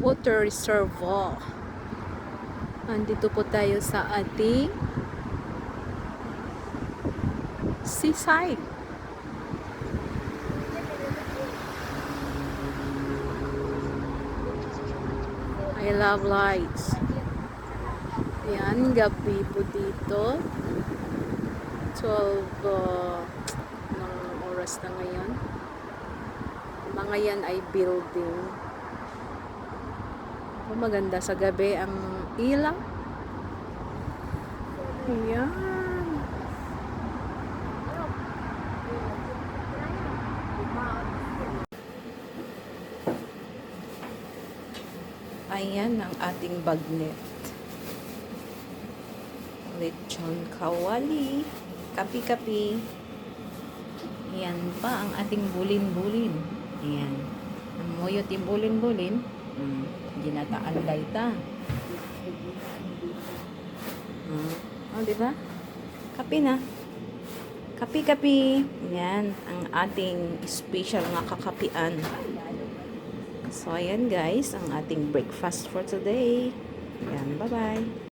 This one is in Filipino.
water reservoir. Andito po tayo sa ating seaside. I love lights. Yan, gabi po dito. 12 ng oras na ngayon. Mga yan ay building. Maganda sa gabi ang ilaw. Ayan. Ayan ang ating bagnet. Lechon kawali. Kapi-kapi. Ayan pa ang ating bulin-bulin. Ayan. Ang moyo tim bulin-bulin. Ginataan dayta. Oh, diba? Kapi na. Kapi-kapi. Ayan ang ating special nga kakapian. So, ayan guys, ang ating breakfast for today. Ayan, bye-bye.